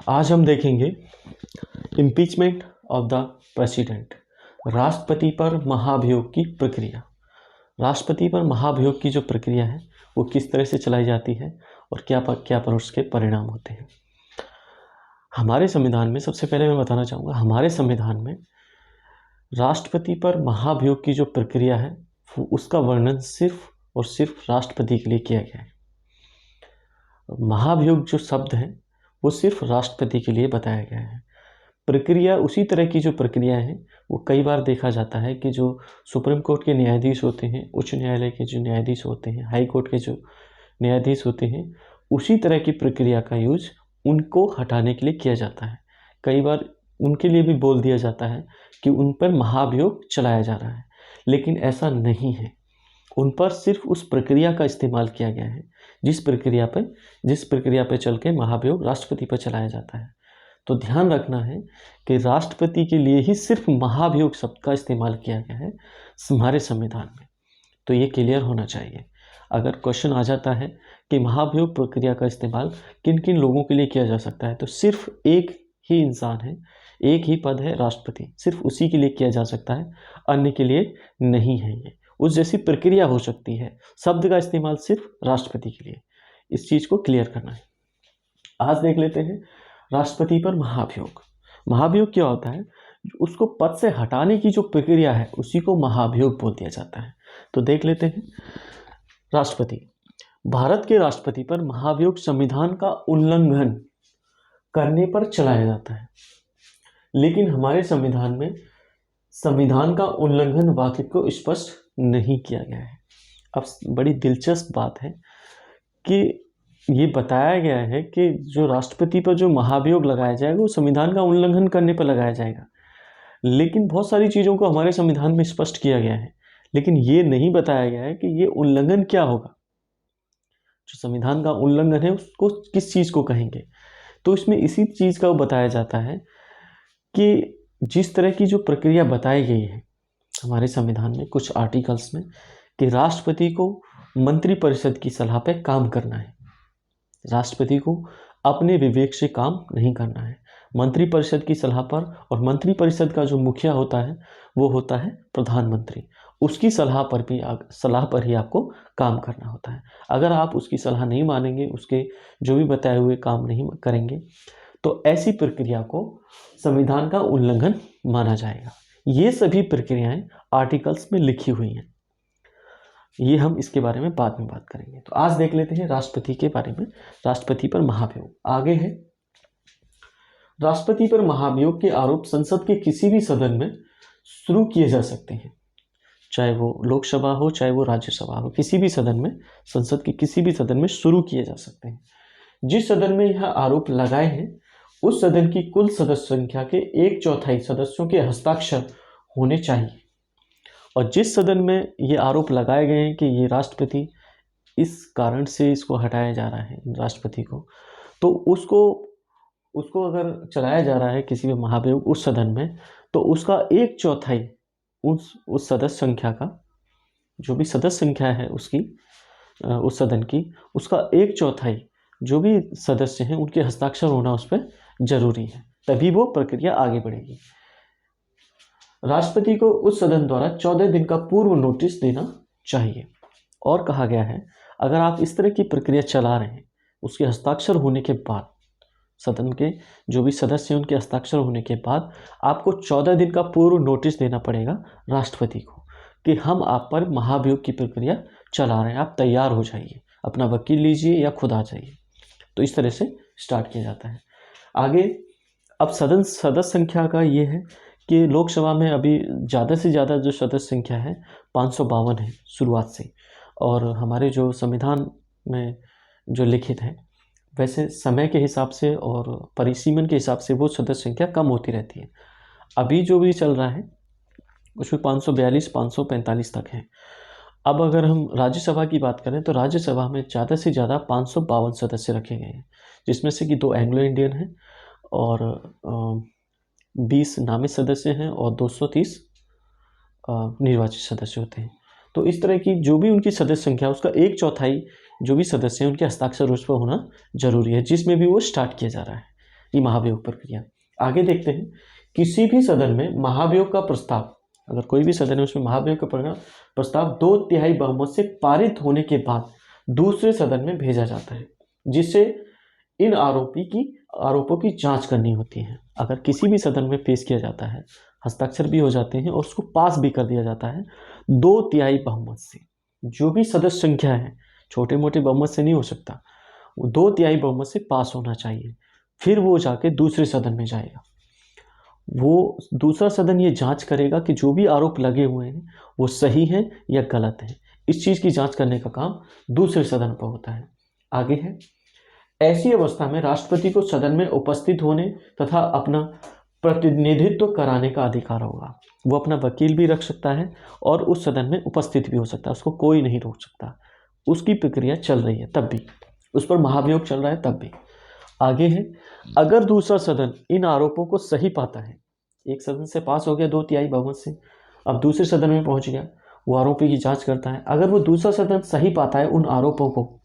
आज हम देखेंगे इम्पीचमेंट ऑफ द प्रेसिडेंट, राष्ट्रपति पर महाभियोग की प्रक्रिया। राष्ट्रपति पर महाभियोग की जो प्रक्रिया है वो किस तरह से चलाई जाती है और क्या पर उसके परिणाम होते हैं। हमारे संविधान में सबसे पहले मैं बताना चाहूँगा, हमारे संविधान में राष्ट्रपति पर महाभियोग की जो प्रक्रिया है उसका वर्णन सिर्फ और सिर्फ राष्ट्रपति के लिए किया गया है। महाभियोग जो शब्द है वो सिर्फ राष्ट्रपति के लिए बताया गया है। प्रक्रिया उसी तरह की जो प्रक्रिया है वो कई बार देखा जाता है कि जो सुप्रीम कोर्ट के न्यायाधीश होते हैं, उच्च न्यायालय के जो न्यायाधीश होते हैं, हाई कोर्ट के जो न्यायाधीश होते हैं, उसी तरह की प्रक्रिया का यूज उनको हटाने के लिए किया जाता है। कई बार उनके लिए भी बोल दिया जाता है कि उन पर महाभियोग चलाया जा रहा है, लेकिन ऐसा नहीं है। उन पर सिर्फ उस प्रक्रिया का इस्तेमाल किया गया है जिस प्रक्रिया पे चल के महाभियोग राष्ट्रपति पर चलाया जाता है। तो ध्यान रखना है कि राष्ट्रपति के लिए ही सिर्फ महाभियोग शब्द का इस्तेमाल किया गया है हमारे संविधान में। तो ये क्लियर होना चाहिए। अगर क्वेश्चन आ जाता है कि महाभियोग प्रक्रिया का इस्तेमाल किन किन लोगों के लिए किया जा सकता है, तो सिर्फ एक ही इंसान है, एक ही पद है राष्ट्रपति, सिर्फ उसी के लिए किया जा सकता है, अन्य के लिए नहीं है। ये उस जैसी प्रक्रिया हो सकती है, शब्द का इस्तेमाल सिर्फ राष्ट्रपति के लिए। इस चीज़ को क्लियर करना है। आज देख लेते हैं राष्ट्रपति पर महाभियोग। महाभियोग क्या होता है? उसको पद से हटाने की जो प्रक्रिया है उसी को महाभियोग बोल दिया जाता है। तो देख लेते हैं। राष्ट्रपति, भारत के राष्ट्रपति पर महाभियोग संविधान का उल्लंघन करने पर चलाया जाता है, लेकिन हमारे संविधान में संविधान का उल्लंघन वाक्य को स्पष्ट नहीं किया गया है। अब बड़ी दिलचस्प बात है कि ये बताया गया है कि जो राष्ट्रपति पर जो महाभियोग लगाया जाएगा वो संविधान का उल्लंघन करने पर लगाया जाएगा, लेकिन बहुत सारी चीज़ों को हमारे संविधान में स्पष्ट किया गया है, लेकिन ये नहीं बताया गया है कि ये उल्लंघन क्या होगा। जो संविधान का उल्लंघन है उसको किस चीज़ को कहेंगे। तो इसमें इसी चीज़ का बताया जाता है कि जिस तरह की जो प्रक्रिया बताई गई है हमारे संविधान में कुछ आर्टिकल्स में कि राष्ट्रपति को मंत्रिपरिषद की सलाह पर काम करना है, राष्ट्रपति को अपने विवेक से काम नहीं करना है, मंत्रिपरिषद की सलाह पर। और मंत्रिपरिषद का जो मुखिया होता है वो होता है प्रधानमंत्री, उसकी सलाह पर ही आपको काम करना होता है। अगर आप उसकी सलाह नहीं मानेंगे, उसके जो भी बताए हुए काम नहीं करेंगे, तो ऐसी प्रक्रिया को संविधान का उल्लंघन माना जाएगा। ये सभी प्रक्रियाएं आर्टिकल्स में लिखी हुई हैं, ये हम इसके बारे में बाद में बात करेंगे। तो आज देख लेते हैं राष्ट्रपति के बारे में, राष्ट्रपति पर महाभियोग। आगे है, राष्ट्रपति पर महाभियोग के आरोप संसद के किसी भी सदन में शुरू किए जा सकते हैं, चाहे वो लोकसभा हो चाहे वो राज्यसभा हो, किसी भी सदन में, संसद के किसी भी सदन में शुरू किए जा सकते हैं। जिस सदन में यह आरोप लगाए हैं उस सदन की कुल सदस्य संख्या के 1/4 सदस्यों के हस्ताक्षर होने चाहिए। और जिस सदन में ये आरोप लगाए गए हैं कि ये राष्ट्रपति इस कारण से इसको हटाया जा रहा है राष्ट्रपति को, तो उसको अगर चलाया जा रहा है किसी भी महाभियोग उस सदन में, तो उसका 1/4 उस सदस्य संख्या का, जो भी सदस्य संख्या है उसकी उस सदन की, उसका 1/4 जो भी सदस्य हैं उनके हस्ताक्षर होना उस पर जरूरी है, तभी वो प्रक्रिया आगे बढ़ेगी। राष्ट्रपति को उस सदन द्वारा 14 दिन का पूर्व नोटिस देना चाहिए। और कहा गया है अगर आप इस तरह की प्रक्रिया चला रहे हैं, उसके हस्ताक्षर होने के बाद, सदन के जो भी सदस्य हैं उनके हस्ताक्षर होने के बाद आपको 14 दिन का पूर्व नोटिस देना पड़ेगा राष्ट्रपति को कि हम आप पर महाभियोग की प्रक्रिया चला रहे हैं, आप तैयार हो जाइए, अपना वकील लीजिए या खुद आ जाइए। तो इस तरह से स्टार्ट किया जाता है। आगे अब सदस्य संख्या का ये है कि लोकसभा में अभी ज़्यादा से ज़्यादा जो सदस्य संख्या है 552 है शुरुआत से, और हमारे जो संविधान में जो लिखित है वैसे समय के हिसाब से और परिसीमन के हिसाब से वो सदस्य संख्या कम होती रहती है। अभी जो भी चल रहा है उसमें 542 545 तक है। अब अगर हम राज्यसभा की बात करें तो राज्यसभा में ज़्यादा से ज़्यादा 552 सदस्य रखे गए हैं, जिसमें से कि 2 एंग्लो इंडियन हैं और 20 नामित सदस्य हैं और 230 निर्वाचित सदस्य होते हैं। तो इस तरह की जो भी उनकी सदस्य संख्या उसका 1/4 जो भी सदस्य हैं उनके हस्ताक्षर उस पर होना जरूरी है, जिसमें भी वो स्टार्ट किया जा रहा है। ये महाभियोग प्रक्रिया। आगे देखते हैं, किसी भी सदन में महाभियोग का प्रस्ताव, अगर कोई भी सदन है उसमें महाभियोग का प्रस्ताव 2/3 बहुमत से पारित होने के बाद दूसरे सदन में भेजा जाता है, जिससे इन आरोपों की जांच करनी होती है। अगर किसी भी सदन में पेश किया जाता है, हस्ताक्षर भी हो जाते हैं और उसको पास भी कर दिया जाता है 2/3 बहुमत से। जो भी सदस्य संख्या है, छोटे मोटे बहुमत से नहीं हो सकता, वो 2/3 बहुमत से पास होना चाहिए। फिर वो जाके दूसरे सदन में जाएगा, वो दूसरा सदन ये जांच करेगा कि जो भी आरोप लगे हुए हैं वो सही हैं या गलत हैं। इस चीज़ की जांच करने का काम दूसरे सदन पर होता है। आगे है, ऐसी अवस्था में राष्ट्रपति को सदन में उपस्थित होने तथा अपना प्रतिनिधित्व कराने का अधिकार होगा। वो अपना वकील भी रख सकता है और उस सदन में उपस्थित भी हो सकता है, उसको कोई नहीं रोक सकता। उसकी प्रक्रिया चल रही है तब भी, उस पर महाभियोग चल रहा है तब भी। आगे है, अगर दूसरा सदन इन आरोपों को सही पाता है, एक सदन से पास हो गया 2/3 बहुमत से, अब दूसरे सदन में पहुंच गया, वो आरोपी की जांच करता है। अगर वो दूसरा सदन सही पाता है उन आरोपों को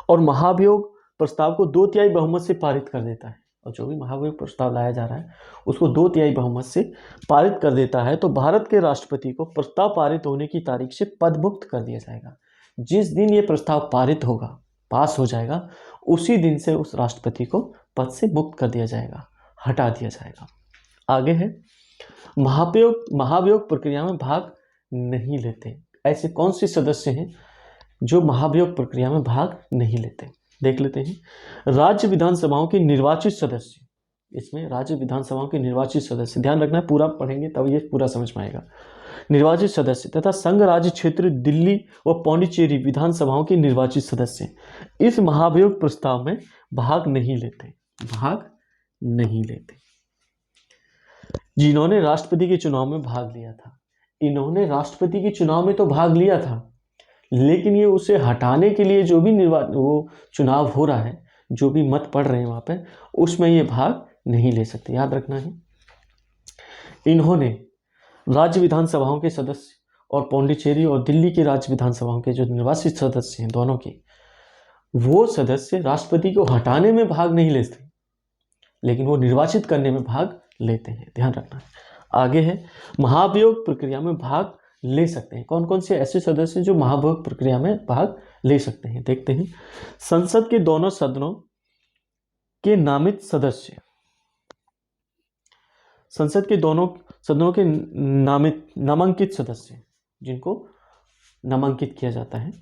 और महाभियोग प्रस्ताव को 2/3 बहुमत से पारित कर देता है, और जो भी महाभियोग प्रस्ताव लाया जा रहा है उसको 2/3 बहुमत से पारित कर देता है, तो भारत के राष्ट्रपति को प्रस्ताव पारित होने की तारीख से पदमुक्त कर दिया जाएगा। जिस दिन ये प्रस्ताव पारित होगा, पास हो जाएगा, उसी दिन से उस राष्ट्रपति को पद से मुक्त कर दिया जाएगा, हटा दिया जाएगा। आगे है, महाभियोग प्रक्रिया में भाग नहीं लेते। ऐसे कौन से सदस्य हैं जो महाभियोग प्रक्रिया में भाग नहीं लेते? देख लेते हैं। राज्य विधानसभाओं के निर्वाचित सदस्य, इसमें राज्य विधानसभाओं के निर्वाचित सदस्य, ध्यान रखना है, पूरा पढ़ेंगे तब ये पूरा समझ में आएगा। निर्वाचित सदस्य तथा संघ राज्य क्षेत्र दिल्ली व पौंडीचेरी विधानसभाओं के निर्वाचित सदस्य इस महाभियोग प्रस्ताव में भाग नहीं लेते। जिन्होंने राष्ट्रपति के चुनाव में भाग लिया था, इन्होंने राष्ट्रपति के चुनाव में तो भाग लिया था, लेकिन ये उसे हटाने के लिए जो भी वो चुनाव हो रहा है, जो भी मत पड़ रहे हैं वहाँ पे, उसमें ये भाग नहीं ले सकते। याद रखना है, इन्होंने राज्य विधानसभाओं के सदस्य और पौंडीचेरी और दिल्ली के राज्य विधानसभाओं के जो निर्वाचित सदस्य हैं, दोनों के, वो सदस्य राष्ट्रपति को हटाने में भाग नहीं लेते, लेकिन वो निर्वाचित करने में भाग लेते हैं। ध्यान रखना है। आगे है, महाभियोग प्रक्रिया में भाग ले सकते हैं। कौन कौन से ऐसे सदस्य जो महाभियोग प्रक्रिया में भाग ले सकते हैं, देखते हैं। संसद के दोनों सदनों के नामित सदस्य, संसद के दोनों सदनों के नामांकित सदस्य, जिनको नामांकित किया जाता है,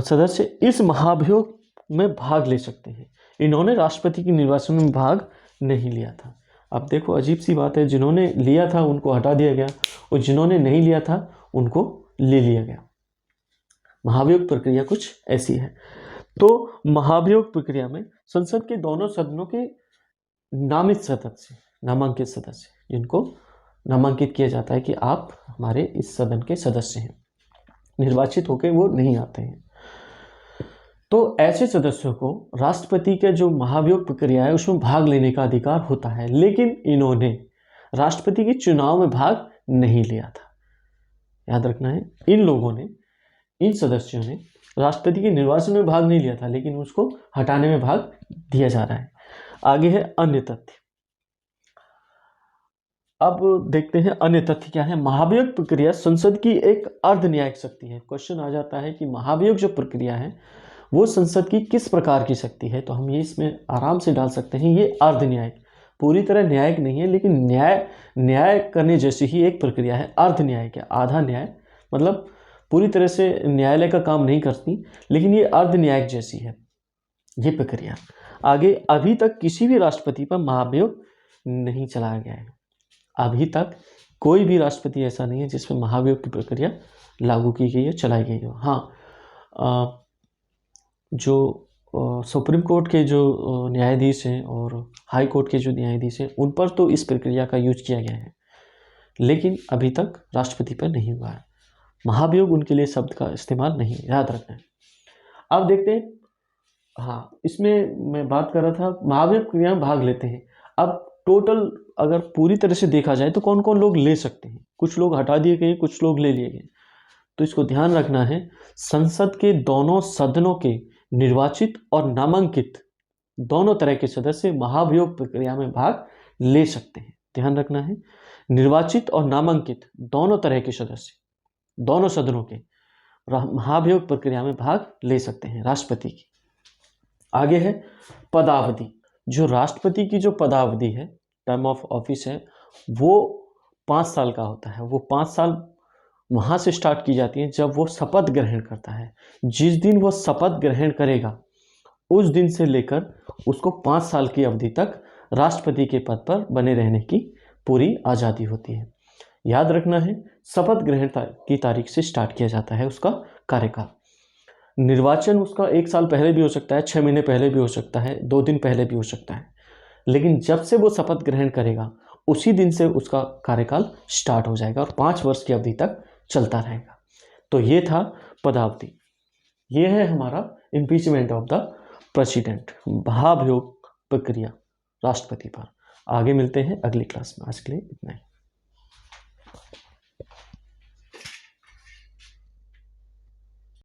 सदस्य इस महाभियोग में भाग ले सकते हैं। इन्होंने राष्ट्रपति के निर्वाचन में भाग नहीं लिया था। अब देखो, अजीब सी बात है, जिन्होंने लिया था उनको हटा दिया गया और जिन्होंने नहीं लिया था उनको ले लिया गया। महाभियोग प्रक्रिया कुछ ऐसी है। तो महाभियोग प्रक्रिया में संसद के दोनों सदनों के नामित सदस्य, नामांकित सदस्य, जिनको नामांकित किया जाता है कि आप हमारे इस सदन के सदस्य हैं, निर्वाचित होकर वो नहीं आते हैं, तो ऐसे सदस्यों को राष्ट्रपति के जो महाभियोग प्रक्रिया है उसमें भाग लेने का अधिकार होता है। लेकिन इन्होंने राष्ट्रपति के चुनाव में भाग नहीं लिया था। याद रखना है, इन लोगों ने, इन सदस्यों ने राष्ट्रपति के निर्वाचन में भाग नहीं लिया था, लेकिन उसको हटाने में भाग दिया जा रहा है। आगे है अन्य तथ्य। अब देखते हैं अन्य तथ्य क्या है। महाभियोग प्रक्रिया संसद की एक अर्ध न्यायिक शक्ति है। क्वेश्चन आ जाता है कि महाभियोग जो प्रक्रिया है वो संसद की किस प्रकार की शक्ति है, तो हम ये इसमें आराम से डाल सकते हैं, ये अर्ध न्यायिक, पूरी तरह न्यायिक नहीं है, लेकिन न्याय करने जैसी ही एक प्रक्रिया है। अर्ध न्यायिक है, आधा न्याय, मतलब पूरी तरह से न्यायालय का काम नहीं करती, लेकिन ये अर्ध न्यायिक जैसी है ये प्रक्रिया। आगे, अभी तक किसी भी राष्ट्रपति पर महाभियोग नहीं चलाया गया है। अभी तक कोई भी राष्ट्रपति ऐसा नहीं है जिसमें महाभियोग की प्रक्रिया लागू की गई है, चलाई गई हो। हाँ, जो सुप्रीम कोर्ट के जो न्यायाधीश हैं और हाई कोर्ट के जो न्यायाधीश हैं, उन पर तो इस प्रक्रिया का यूज किया गया है, लेकिन अभी तक राष्ट्रपति पर नहीं हुआ है। महाभियोग उनके लिए शब्द का इस्तेमाल नहीं, याद रखना है। अब देखते हैं, हाँ, इसमें मैं बात कर रहा था महाभियोग प्रक्रिया में भाग लेते हैं। अब टोटल अगर पूरी तरह से देखा जाए तो कौन कौन लोग ले सकते हैं, कुछ लोग हटा दिए गए, कुछ लोग ले लिए गए, तो इसको ध्यान रखना है। संसद के दोनों सदनों के निर्वाचित और नामांकित दोनों तरह के सदस्य महाभियोग प्रक्रिया में भाग ले सकते हैं। ध्यान रखना है, निर्वाचित और नामांकित दोनों तरह के सदस्य दोनों सदनों के महाभियोग प्रक्रिया में भाग ले सकते हैं राष्ट्रपति की। आगे है पदावधि। जो राष्ट्रपति की जो पदावधि है, टर्म ऑफ ऑफिस है, वो 5 साल का होता है। वो 5 साल वहाँ से स्टार्ट की जाती है जब वो शपथ ग्रहण करता है। जिस दिन वो शपथ ग्रहण करेगा उस दिन से लेकर उसको 5 साल की अवधि तक राष्ट्रपति के पद पर बने रहने की पूरी आज़ादी होती है। याद रखना है, शपथ ग्रहण की तारीख से स्टार्ट किया जाता है उसका कार्यकाल। निर्वाचन उसका 1 साल पहले भी हो सकता है, 6 महीने पहले भी हो सकता है, 2 दिन पहले भी हो सकता है, लेकिन जब से वो शपथ ग्रहण करेगा उसी दिन से उसका कार्यकाल स्टार्ट हो जाएगा और 5 वर्ष की अवधि तक चलता रहेगा। तो ये था पदावधि। ये है हमारा इम्पीचमेंट ऑफ द प्रेसिडेंट, महाभियोग प्रक्रिया राष्ट्रपति पर। आगे मिलते हैं अगली क्लास में। आज के लिए इतना ही।